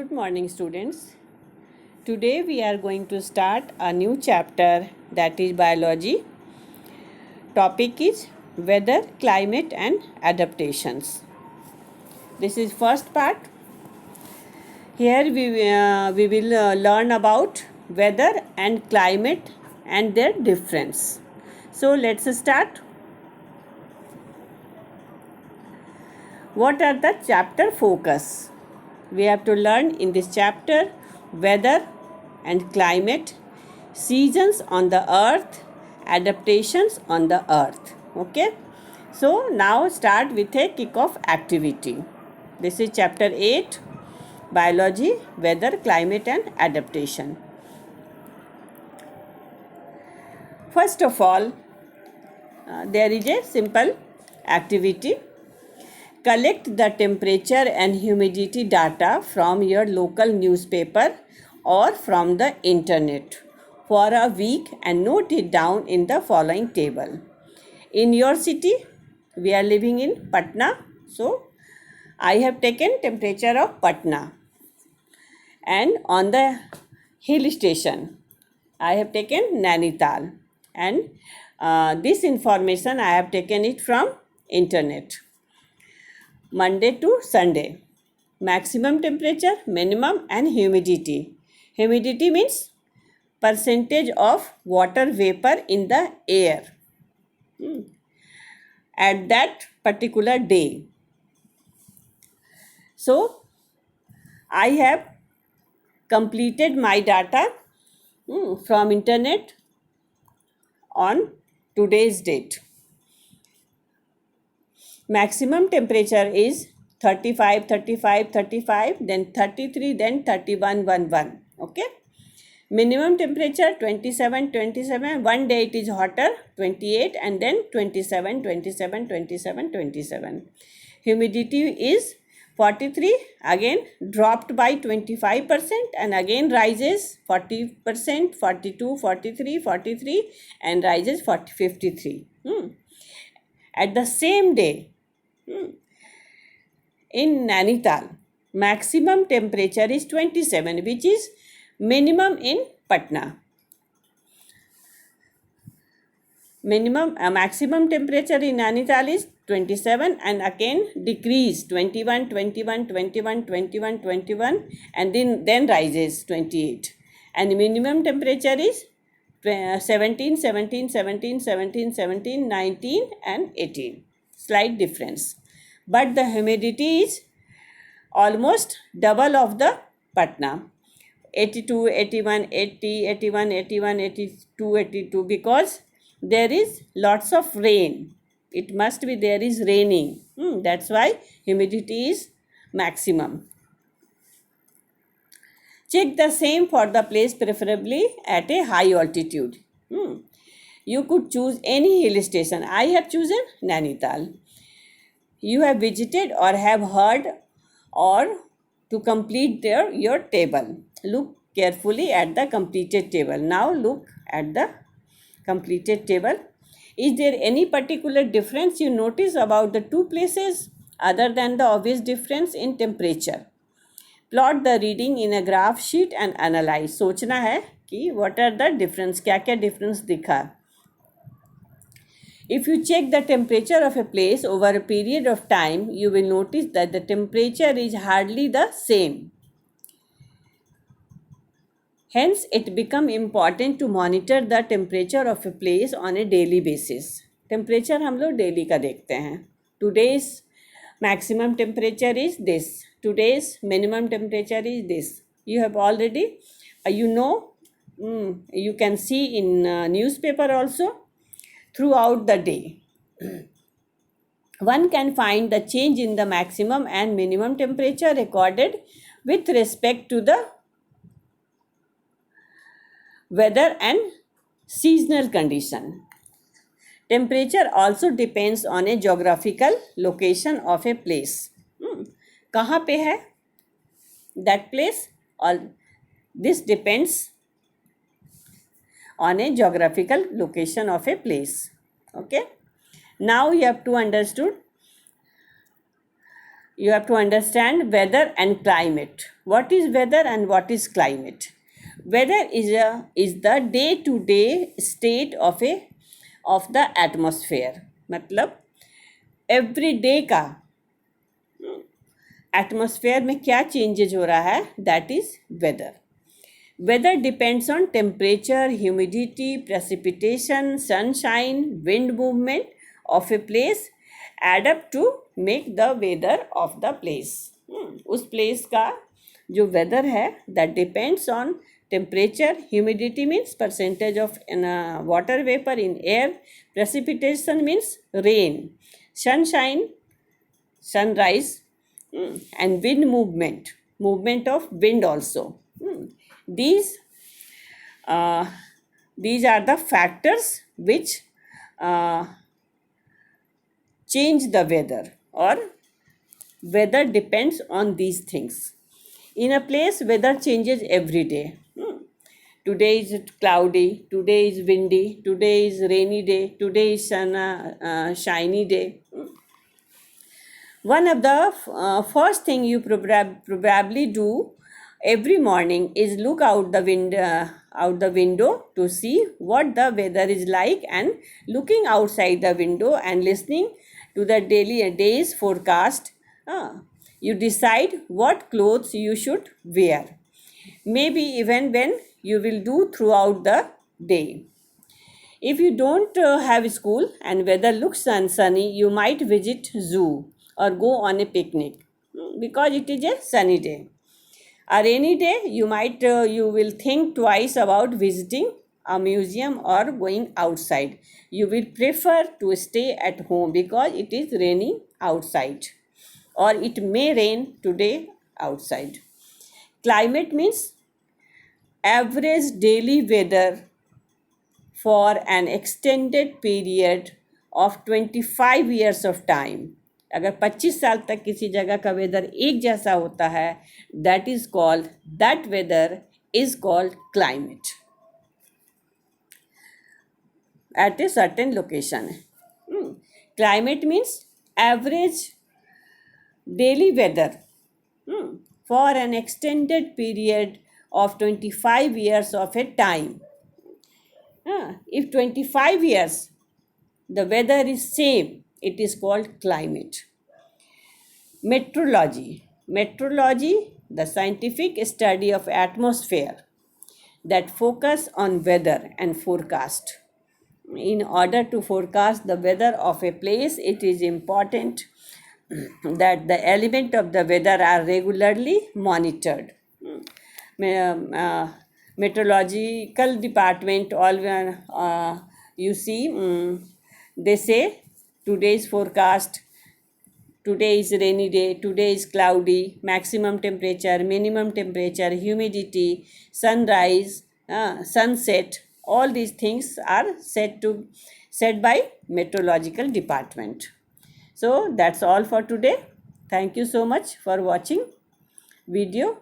Good morning, students. Today we are going to start a new chapter, that is biology. Topic is weather, climate and adaptations. This is first part. Here we will learn about weather and climate and their difference. So let's start. What are the chapter focus? We have to learn in this chapter weather and climate, seasons on the earth, adaptations on the earth. Okay, so now start with a kick-off activity. This is chapter 8, biology, weather, climate and adaptation. First of all, there is a simple activity. Collect the temperature and humidity data from your local newspaper or from the internet for a week and note it down in the following table. In your city, we are living in Patna, so I have taken temperature of Patna. And on the hill station, I have taken Nainital. And this information I have taken it from internet. Monday to Sunday. Maximum temperature, minimum and humidity. Humidity means percentage of water vapor in the air at that particular day. So, I have completed my data from internet on today's date. Maximum temperature is 35, 35, 35, then 33, then 31, 11. Okay. Minimum temperature 27, 27. One day it is hotter, 28, and then 27, 27, 27, 27. Humidity is 43, again dropped by 25% and again rises 40%, 42, 43, 43 and rises 53. At the same day, in Nainital, maximum temperature is 27, which is minimum in Patna. Maximum temperature in Nainital is 27 and again decrease 21, 21, 21, 21, 21 and then rises 28. And minimum temperature is 17, 17, 17, 17, 17, 19 and 18. Slight difference. But the humidity is almost double of the Patna. 82, 81, 80, 81, 81, 82, 82 because there is lots of rain. It must be there is raining. That's why humidity is maximum. Check the same for the place, preferably at a high altitude. You could choose any hill station. I have chosen Nainital. You have visited or have heard or to complete your table. Look carefully at the completed table. Now look at the completed table. Is there any particular difference you notice about the two places other than the obvious difference in temperature? Plot the reading in a graph sheet and analyze. सोचना है कि what are the difference, क्या क्या difference दिखा. If you check the temperature of a place over a period of time, you will notice that the temperature is hardly the same. Hence, it becomes important to monitor the temperature of a place on a daily basis. Temperature हम लोग daily का देखते हैं. Today's maximum temperature is this. Today's minimum temperature is this. You have already, you can see in newspaper also throughout the day. One can find the change in the maximum and minimum temperature recorded with respect to the weather and seasonal condition. Temperature also depends on a geographical location of a place. कहाँ पे है that place? Or this depends on a geographical location of a place. Okay. Now you have to understood. you have to understand weather and climate. What is weather and what is climate? Weather is the day to day state of the atmosphere. मतलब every day का atmosphere में क्या changes हो रहा है, that is whether. Weather depends on temperature, humidity, precipitation, sunshine, wind movement of a place add up to make the weather of the place. उस place का जो weather है that depends on temperature, humidity means percentage of water vapor in air, precipitation means rain, sunshine, sunrise, and wind movement of wind also. These are the factors which change the weather, or weather depends on these things. In a place, weather changes every day. Today is cloudy, today is windy, today is rainy day, today is shiny day. One of the first thing you probably do every morning is look out the window to see what the weather is like, and looking outside the window and listening to the day's forecast, you decide what clothes you should wear, maybe even when you will do throughout the day. If you don't have school and weather looks sunny, you might visit zoo or go on a picnic because it is a sunny day. A rainy day, you will think twice about visiting a museum or going outside. You will prefer to stay at home because it is raining outside, or it may rain today outside. Climate means average daily weather for an extended period of 25 years of time. अगर 25 साल तक किसी जगह का weather एक जैसा होता है, that weather is called climate at a certain location. Climate means average daily weather for an extended period of 25 years of a time. If 25 years the weather is same, it is called climate. Meteorology, the scientific study of atmosphere that focus on weather and forecast. In order to forecast the weather of a place, it is important that the element of the weather are regularly monitored. Meteorological department, you see, they say today's forecast, today is rainy day, today is cloudy, maximum temperature, minimum temperature, humidity, sunrise, sunset, all these things are set by meteorological department. So that's all for today. Thank you so much for watching video.